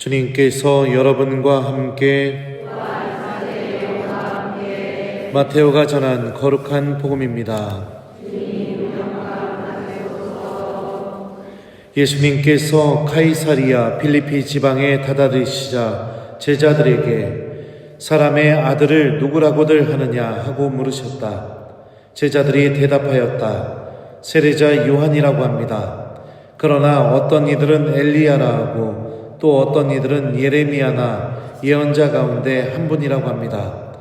주님께서 여러분과 함께 마테오가 전한 거룩한 복음입니다. 예수님께서 카이사리아 필리피 지방에 다다르시자 제자들에게 사람의 아들을 누구라고들 하느냐 하고 물으셨다. 제자들이 대답하였다. 세례자 요한이라고 합니다. 그러나 어떤 이들은 엘리야라 하고 또 어떤 이들은 예레미야나 예언자 가운데 한 분이라고 합니다.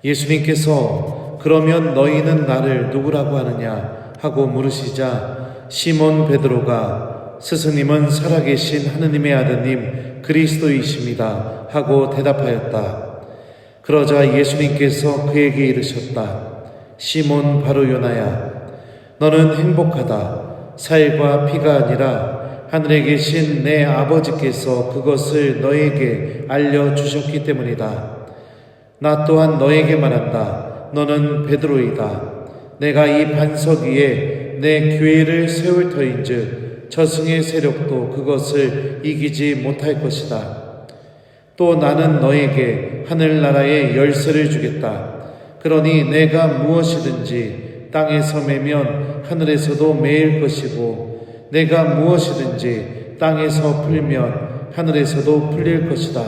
예수님께서 그러면 너희는 나를 누구라고 하느냐 하고 물으시자 시몬 베드로가 스승님은 살아계신 하느님의 아드님 그리스도이십니다 하고 대답하였다. 그러자 예수님께서 그에게 이르셨다. 시몬 바로 요나야, 너는 행복하다. 살과 피가 아니라 하늘에 계신 내 아버지께서 그것을 너에게 알려주셨기 때문이다. 나 또한 너에게 말한다. 너는 베드로이다. 내가 이 반석 위에 내 교회를 세울 터인즉 저승의 세력도 그것을 이기지 못할 것이다. 또 나는 너에게 하늘나라의 열쇠를 주겠다. 그러니 내가 무엇이든지 땅에서 매면 하늘에서도 매일 것이고 내가 무엇이든지 땅에서 풀면 하늘에서도 풀릴 것이다.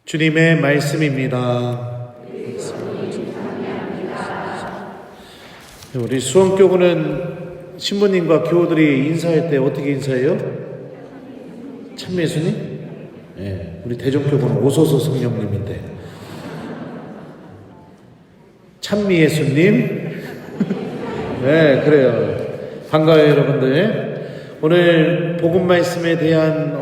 주님의 말씀입니다. 우리 수원교구는 신부님과 교우들이 인사할 때 어떻게 인사해요? 참예수님? 네, 우리 대종교구는 오소서 성령님인데 참미예수님? 네, 그래요. 반가워요, 여러분들. 오늘 복음 말씀에 대한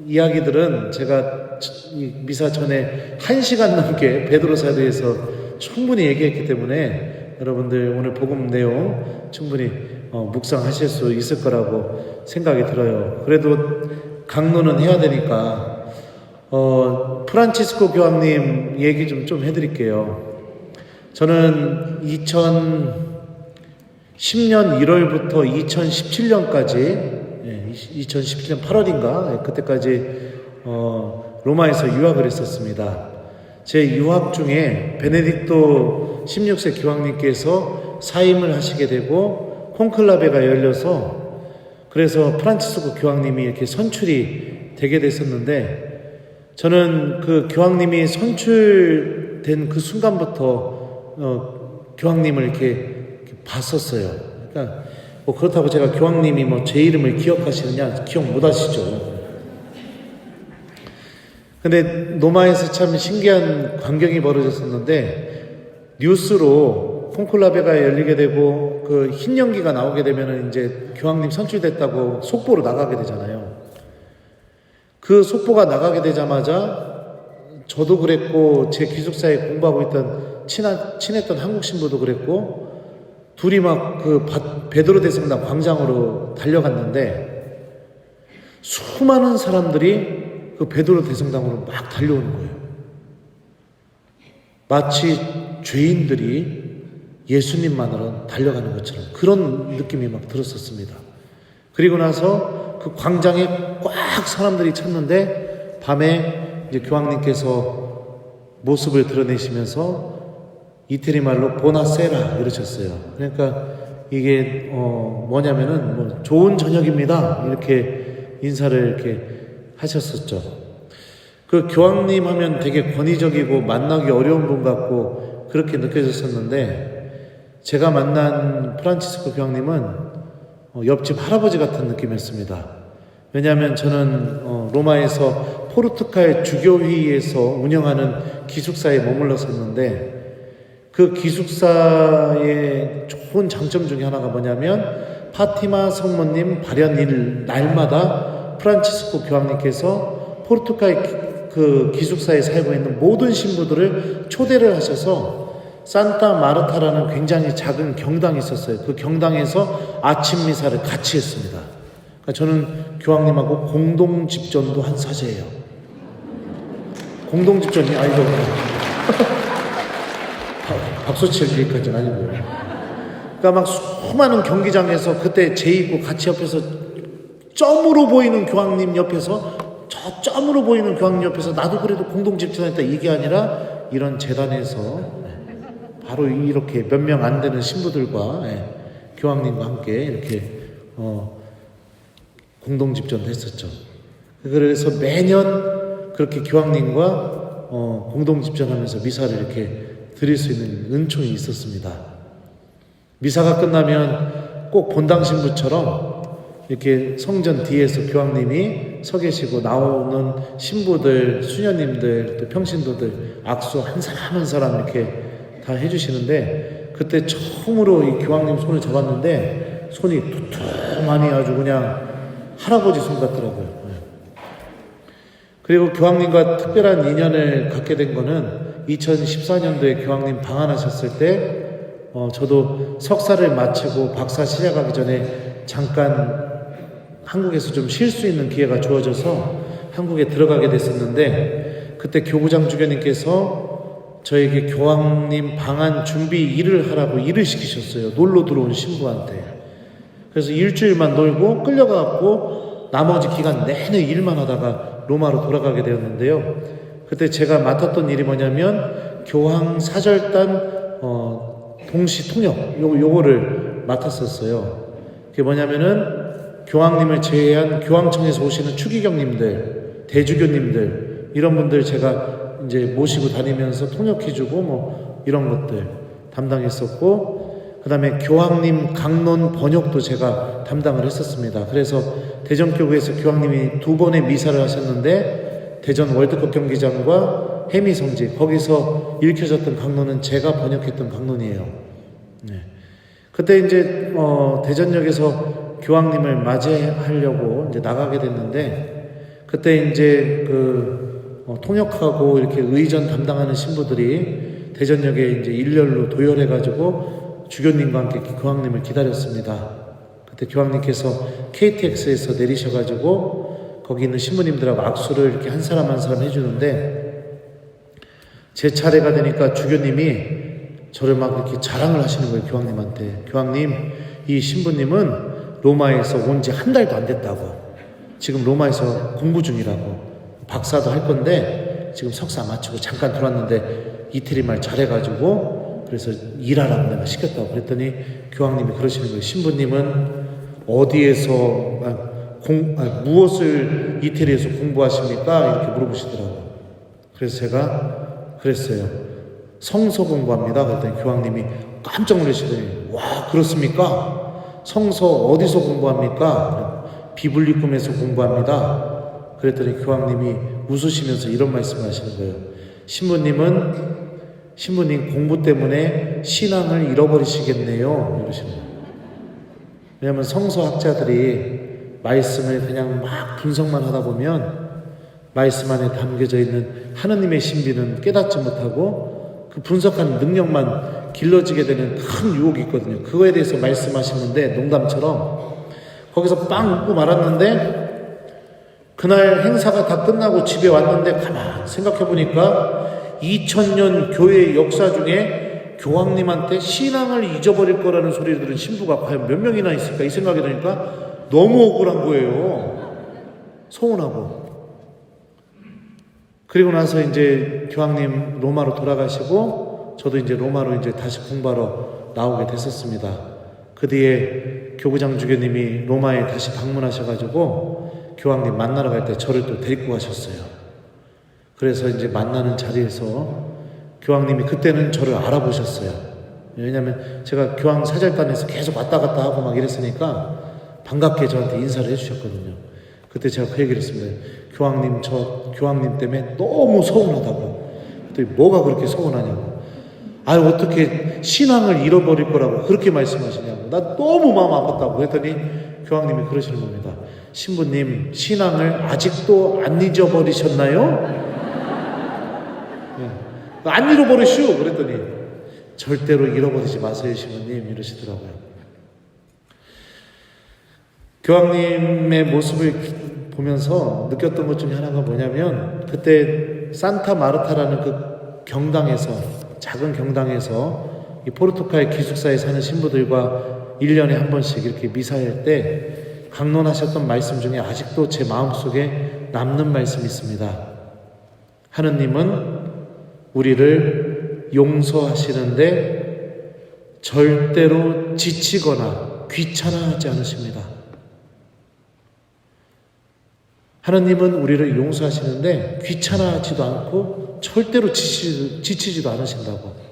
이야기들은 제가 이 미사 전에 1시간 넘게 베드로사도에서 충분히 얘기했기 때문에 여러분들 오늘 복음 내용 충분히 묵상하실 수 있을 거라고 생각이 들어요. 그래도 강론은 해야 되니까 프란치스코 교황님 얘기 좀 해드릴게요. 저는 2010년 1월부터 2017년까지 2017년 8월인가 그때까지 로마에서 유학을 했었습니다. 제 유학 중에 베네딕토 16세 교황님께서 사임을 하시게 되고 콘클라베가 열려서 그래서 프란치스코 교황님이 이렇게 선출이 되게 됐었는데 저는 그 교황님이 선출된 그 순간부터 교황님을 이렇게 봤었어요. 그러니까 뭐 그렇다고 제가 교황님이 뭐 제 이름을 기억하시느냐 기억 못 하시죠. 근데 로마에서 참 신기한 광경이 벌어졌었는데 뉴스로 콘클라베가 열리게 되고 그 흰 연기가 나오게 되면은 이제 교황님 선출됐다고 속보로 나가게 되잖아요. 그 속보가 나가게 되자마자 저도 그랬고 제 기숙사에 공부하고 있던 친했던 한국 신부도 그랬고 둘이 막 그 베드로 대성당 광장으로 달려갔는데 수많은 사람들이 그 베드로 대성당으로 막 달려오는 거예요. 마치 죄인들이 예수님만으로 달려가는 것처럼 그런 느낌이 막 들었었습니다. 그리고 나서 그 광장에 꽉 사람들이 찼는데 밤에 이제 교황님께서 모습을 드러내시면서 이태리 말로 보나세라 이러셨어요. 그러니까 이게 뭐냐면은 뭐 좋은 저녁입니다 이렇게 인사를 이렇게 하셨었죠. 그 교황님 하면 되게 권위적이고 만나기 어려운 분 같고 그렇게 느껴졌었는데 제가 만난 프란치스코 교황님은 옆집 할아버지 같은 느낌이었습니다. 왜냐하면 저는 로마에서 포르투갈 주교회의에서 운영하는 기숙사에 머물렀었는데 그 기숙사의 좋은 장점 중에 하나가 뭐냐면 파티마 성모님 발현일 날마다 프란치스코 교황님께서 포르투갈 그 기숙사에 살고 있는 모든 신부들을 초대를 하셔서 산타 마르타라는 굉장히 작은 경당이 있었어요. 그 경당에서 아침 미사를 같이 했습니다. 그러니까 저는 교황님하고 공동 집전도 한 사제예요. 공동 집전이 아니고 박수 칠 얘기까지는 아니고요. 그러니까 막 수많은 경기장에서 그때 제 있고 같이 옆에서 점으로 보이는 교황님 옆에서, 저 점으로 보이는 교황님 옆에서 나도 그래도 공동집전했다, 이게 아니라 이런 재단에서 바로 이렇게 몇 명 안 되는 신부들과 교황님과 함께 이렇게 공동집전도 했었죠. 그래서 매년 그렇게 교황님과 공동집전하면서 미사를 이렇게 드릴 수 있는 은총이 있었습니다. 미사가 끝나면 꼭 본당 신부처럼 이렇게 성전 뒤에서 교황님이 서 계시고 나오는 신부들, 수녀님들, 또 평신도들 악수 한 사람 한 사람 이렇게 다 해주시는데, 그때 처음으로 이 교황님 손을 잡았는데 손이 두툼하니 아주 그냥 할아버지 손 같더라고요. 그리고 교황님과 특별한 인연을 갖게 된 거는 2014년도에 교황님 방한하셨을 때 저도 석사를 마치고 박사 시작하기 전에 잠깐 한국에서 좀 쉴 수 있는 기회가 주어져서 한국에 들어가게 됐었는데, 그때 교구장 주교님께서 저에게 교황님 방한 준비 일을 하라고 일을 시키셨어요. 놀러 들어온 신부한테. 그래서 일주일만 놀고 끌려가갖고 나머지 기간 내내 일만 하다가 로마로 돌아가게 되었는데요. 그때 제가 맡았던 일이 뭐냐면 교황 사절단 동시 통역 요거를 맡았었어요. 그게 뭐냐면은 교황님을 제외한 교황청에서 오시는 추기경님들, 대주교님들 이런 분들 제가 이제 모시고 다니면서 통역해주고 뭐 이런 것들 담당했었고, 그 다음에 교황님 강론 번역도 제가 담당을 했었습니다. 그래서 대전교구에서 교황님이 2번의 미사를 하셨는데 대전 월드컵 경기장과 해미성지 거기서 읽혀졌던 강론은 제가 번역했던 강론이에요. 네. 그때 이제 대전역에서 교황님을 맞이하려고 이제 나가게 됐는데, 그때 이제 통역하고 이렇게 의전 담당하는 신부들이 대전역에 이제 일렬로 도열해가지고 주교님과 함께 교황님을 기다렸습니다. 그때 교황님께서 KTX에서 내리셔가지고 거기 있는 신부님들하고 악수를 이렇게 한 사람 한 사람 해주는데, 제 차례가 되니까 주교님이 저를 막 이렇게 자랑을 하시는 거예요. 교황님한테. 교황님, 이 신부님은 로마에서 온 지 한 달도 안 됐다고, 지금 로마에서 공부 중이라고, 박사도 할 건데 지금 석사 마치고 잠깐 들어왔는데 이태리말 잘해가지고 그래서 일하라고 내가 시켰다고. 그랬더니 교황님이 그러시는 거예요. 신부님은 어디에서 무엇을 이태리에서 공부하십니까? 이렇게 물어보시더라고요. 그래서 제가 그랬어요. 성서 공부합니다. 그랬더니 교황님이 깜짝 놀라시더니, 와, 그렇습니까? 성서 어디서 공부합니까? 비블리꿈에서 공부합니다. 그랬더니 교황님이 웃으시면서 이런 말씀을 하시는 거예요. 신부님 공부 때문에 신앙을 잃어버리시겠네요. 이러시는 거예요. 왜냐하면 성서학자들이 말씀을 그냥 막 분석만 하다 보면 말씀 안에 담겨져 있는 하느님의 신비는 깨닫지 못하고 그 분석하는 능력만 길러지게 되는 큰 유혹이 있거든요. 그거에 대해서 말씀하시는데 농담처럼 거기서 빵 웃고 말았는데, 그날 행사가 다 끝나고 집에 왔는데 가만 생각해보니까 2000년 교회 역사 중에 교황님한테 신앙을 잊어버릴 거라는 소리를 들은 신부가 과연 몇 명이나 있을까, 이 생각이 드니까 너무 억울한 거예요. 서운하고. 그리고 나서 이제 교황님 로마로 돌아가시고 저도 이제 로마로 이제 다시 공부하러 나오게 됐었습니다. 그 뒤에 교구장 주교님이 로마에 다시 방문하셔가지고 교황님 만나러 갈 때 저를 또 데리고 가셨어요. 그래서 이제 만나는 자리에서 교황님이 그때는 저를 알아보셨어요. 왜냐하면 제가 교황 사절단에서 계속 왔다 갔다 하고 막 이랬으니까 반갑게 저한테 인사를 해주셨거든요. 그때 제가 그 얘기를 했습니다. 교황님, 저 교황님 때문에 너무 서운하다고. 그랬더니 뭐가 그렇게 서운하냐고. 아유, 어떻게 신앙을 잃어버릴 거라고 그렇게 말씀하시냐고. 나 너무 마음 아팠다고. 그랬더니 교황님이 그러시는 겁니다. 신부님, 신앙을 아직도 안 잊어버리셨나요? 안 잃어버리시오. 그랬더니 절대로 잃어버리지 마세요, 신부님. 이러시더라고요. 교황님의 모습을 보면서 느꼈던 것 중에 하나가 뭐냐면, 그때 산타 마르타라는 그 경당에서, 작은 경당에서 이 포르투갈 기숙사에 사는 신부들과 1년에 한 번씩 이렇게 미사할 때 강론하셨던 말씀 중에 아직도 제 마음속에 남는 말씀이 있습니다. 하느님은 우리를 용서하시는데 절대로 지치거나 귀찮아하지 않으십니다. 하느님은 우리를 용서하시는데 귀찮아하지도 않고 절대로 지치지도 않으신다고.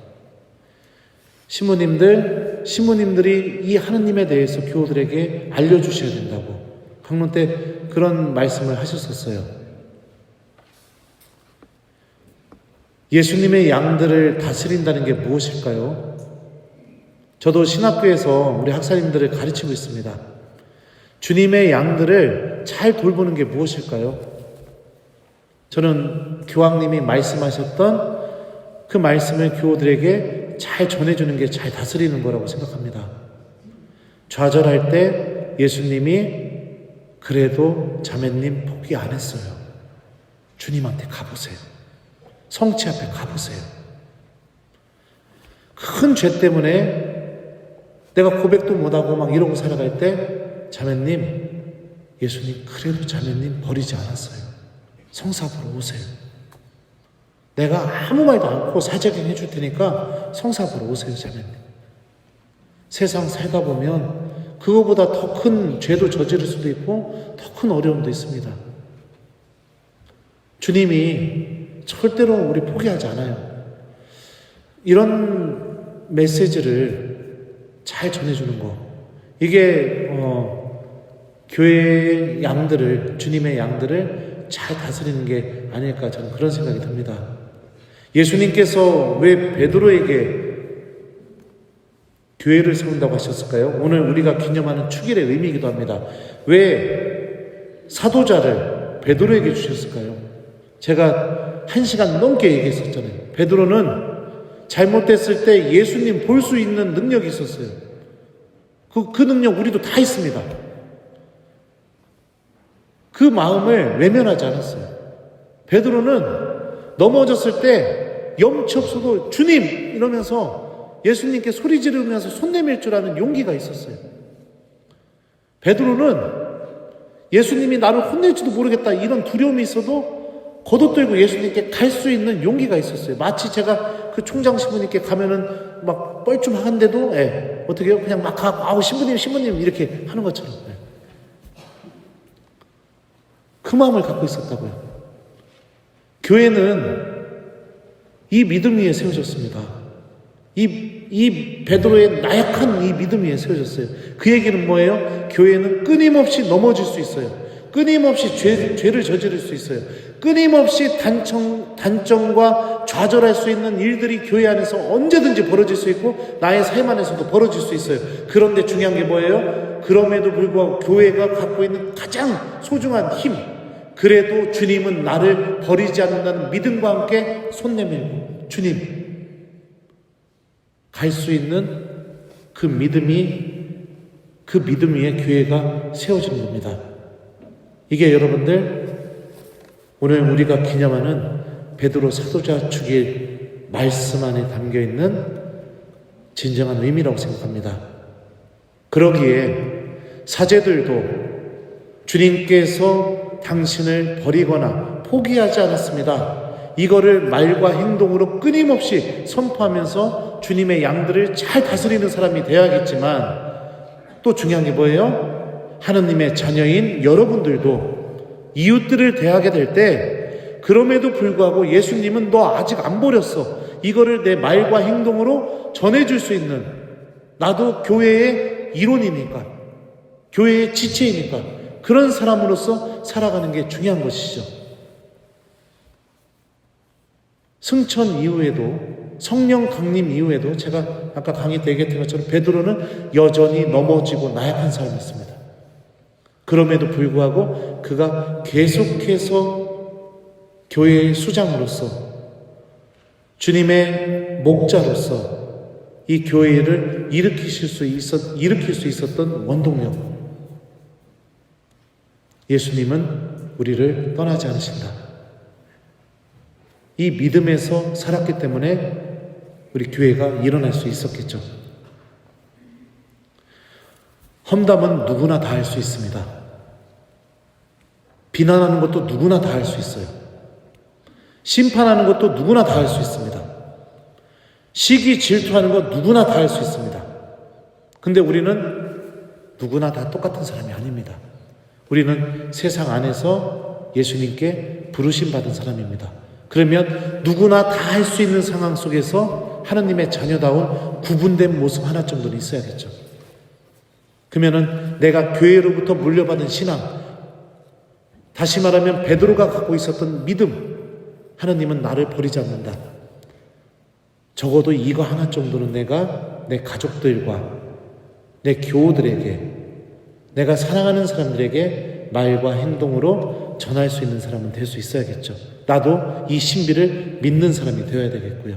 신부님들이 이 하느님에 대해서 교우들에게 알려주셔야 된다고 강론 때 그런 말씀을 하셨었어요. 예수님의 양들을 다스린다는 게 무엇일까요? 저도 신학교에서 우리 학사님들을 가르치고 있습니다. 주님의 양들을 잘 돌보는 게 무엇일까요? 저는 교황님이 말씀하셨던 그 말씀을 교우들에게 잘 전해주는 게 잘 다스리는 거라고 생각합니다. 좌절할 때 예수님이 그래도 자매님 포기 안 했어요. 주님한테 가보세요. 성취 앞에 가보세요. 큰 죄 때문에 내가 고백도 못하고 막 이러고 살아갈 때 자매님, 예수님 그래도 자매님 버리지 않았어요. 성사보러 오세요. 내가 아무 말도 않고 사제경 해줄 테니까 성사보러 오세요, 자매님. 세상 살다 보면 그거보다 더 큰 죄도 저지를 수도 있고 더 큰 어려움도 있습니다. 주님이 절대로 우리 포기하지 않아요. 이런 메시지를 잘 전해주는 거, 이게 교회의 양들을, 주님의 양들을 잘 다스리는 게 아닐까, 저는 그런 생각이 듭니다. 예수님께서 왜 베드로에게 교회를 세운다고 하셨을까요? 오늘 우리가 기념하는 축일의 의미이기도 합니다. 왜 사도자를 베드로에게 주셨을까요? 제가 1시간 넘게 얘기했었잖아요. 베드로는 잘못됐을 때 예수님 볼 수 있는 능력이 있었어요. 그 능력 우리도 다 있습니다. 그 마음을 외면하지 않았어요. 베드로는 넘어졌을 때 염치 없어도 주님! 이러면서 예수님께 소리 지르면서 손 내밀 줄 아는 용기가 있었어요. 베드로는 예수님이 나를 혼낼지도 모르겠다 이런 두려움이 있어도 걷어들고 예수님께 갈 수 있는 용기가 있었어요. 마치 제가 그 총장 신부님께 가면은 막 뻘쭘한데도 어떻게 해요? 그냥 막 가고 아우 신부님 이렇게 하는 것처럼 그 마음을 갖고 있었다고요. 교회는 이 믿음 위에 세워졌습니다. 이 베드로의 나약한 이 믿음 위에 세워졌어요. 그 얘기는 뭐예요? 교회는 끊임없이 넘어질 수 있어요. 끊임없이 죄를 저지를 수 있어요. 끊임없이 단점과 좌절할 수 있는 일들이 교회 안에서 언제든지 벌어질 수 있고 나의 삶 안에서도 벌어질 수 있어요. 그런데 중요한 게 뭐예요? 그럼에도 불구하고 교회가 갖고 있는 가장 소중한 힘, 그래도 주님은 나를 버리지 않는다는 믿음과 함께 손 내밀고 주님 갈 수 있는 그 믿음 위에 교회가 세워진 겁니다. 이게 여러분들 오늘 우리가 기념하는 베드로 사도자 축일 말씀 안에 담겨있는 진정한 의미라고 생각합니다. 그러기에 사제들도 주님께서 당신을 버리거나 포기하지 않았습니다. 이거를 말과 행동으로 끊임없이 선포하면서 주님의 양들을 잘 다스리는 사람이 되어야겠지만 또 중요한 게 뭐예요? 하느님의 자녀인 여러분들도 이웃들을 대하게 될 때 그럼에도 불구하고 예수님은 너 아직 안 버렸어. 이거를 내 말과 행동으로 전해줄 수 있는 나도 교회의 일원이니까 교회의 지체이니까 그런 사람으로서 살아가는 게 중요한 것이죠. 승천 이후에도 성령 강림 이후에도 제가 아까 강의 때 얘기했던 것처럼 베드로는 여전히 넘어지고 나약한 사람이었습니다. 그럼에도 불구하고 그가 계속해서 교회의 수장으로서 주님의 목자로서 이 교회를 일으킬 수 있었던 원동력. 예수님은 우리를 떠나지 않으신다. 이 믿음에서 살았기 때문에 우리 교회가 일어날 수 있었겠죠. 험담은 누구나 다 할 수 있습니다. 비난하는 것도 누구나 다 할 수 있어요. 심판하는 것도 누구나 다 할 수 있습니다. 시기 질투하는 것 누구나 다 할 수 있습니다. 근데 우리는 누구나 다 똑같은 사람이 아닙니다. 우리는 세상 안에서 예수님께 부르심 받은 사람입니다. 그러면 누구나 다 할 수 있는 상황 속에서 하나님의 자녀다운 구분된 모습 하나 정도는 있어야겠죠. 그러면은 내가 교회로부터 물려받은 신앙, 다시 말하면 베드로가 갖고 있었던 믿음, 하나님은 나를 버리지 않는다. 적어도 이거 하나 정도는 내가 내 가족들과 내 교우들에게, 내가 사랑하는 사람들에게 말과 행동으로 전할 수 있는 사람은 될 수 있어야겠죠. 나도 이 신비를 믿는 사람이 되어야 되겠고요.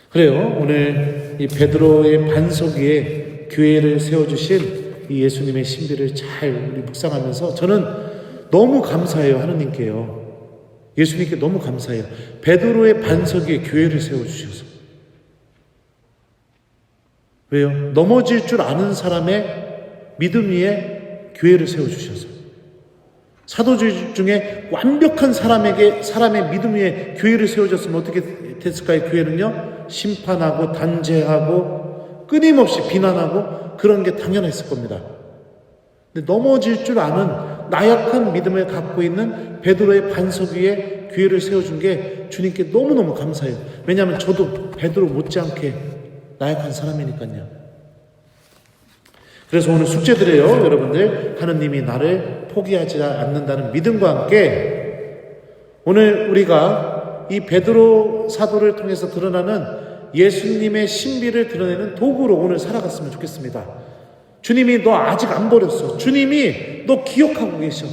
그래요. 오늘 이 베드로의 반석 위에 교회를 세워주신 이 예수님의 신비를 잘 우리 묵상하면서 저는 너무 감사해요. 하나님께요. 예수님께 너무 감사해요. 베드로의 반석 위에 교회를 세워주셔서. 왜요? 넘어질 줄 아는 사람의 믿음 위에 교회를 세워주셔서. 사도들 중에 완벽한 사람의 믿음 위에 교회를 세워줬으면 어떻게 됐을까요? 교회는요, 심판하고 단죄하고 끊임없이 비난하고 그런 게 당연했을 겁니다. 근데 넘어질 줄 아는 나약한 믿음을 갖고 있는 베드로의 반석 위에 교회를 세워준 게 주님께 너무너무 감사해요. 왜냐하면 저도 베드로 못지않게 나약한 사람이니까요. 그래서 오늘 숙제드려요. 여러분들, 하느님이 나를 포기하지 않는다는 믿음과 함께 오늘 우리가 이 베드로 사도를 통해서 드러나는 예수님의 신비를 드러내는 도구로 오늘 살아갔으면 좋겠습니다. 주님이 너 아직 안 버렸어. 주님이 너 기억하고 계셔.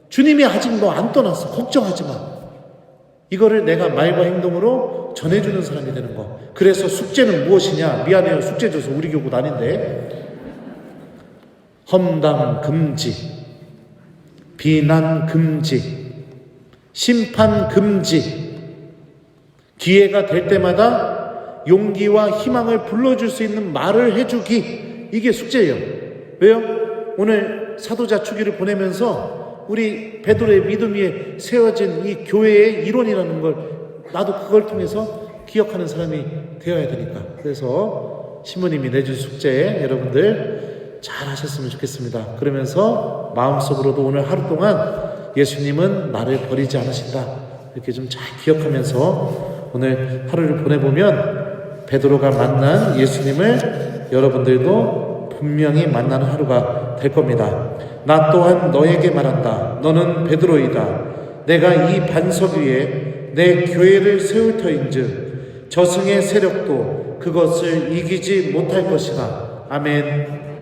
주님이 아직 너 안 떠났어. 걱정하지 마. 이거를 내가 말과 행동으로 전해주는 사람이 되는 거. 그래서 숙제는 무엇이냐? 미안해요. 숙제 줘서 우리 교구 아닌데. 험담 금지, 비난 금지, 심판 금지. 기회가 될 때마다 용기와 희망을 불러줄 수 있는 말을 해주기. 이게 숙제예요. 왜요? 오늘 사도자 추기를 보내면서 우리 베드로의 믿음 위에 세워진 이 교회의 이론이라는 걸 나도 그걸 통해서 기억하는 사람이 되어야 되니까. 그래서 신부님이 내준 숙제 여러분들 잘 하셨으면 좋겠습니다. 그러면서 마음속으로도 오늘 하루 동안 예수님은 나를 버리지 않으신다. 이렇게 좀 잘 기억하면서 오늘 하루를 보내보면 베드로가 만난 예수님을 여러분들도 분명히 만나는 하루가 될 겁니다. 나 또한 너에게 말한다. 너는 베드로이다. 내가 이 반석 위에 내 교회를 세울 터인즉 저승의 세력도 그것을 이기지 못할 것이다. 아멘.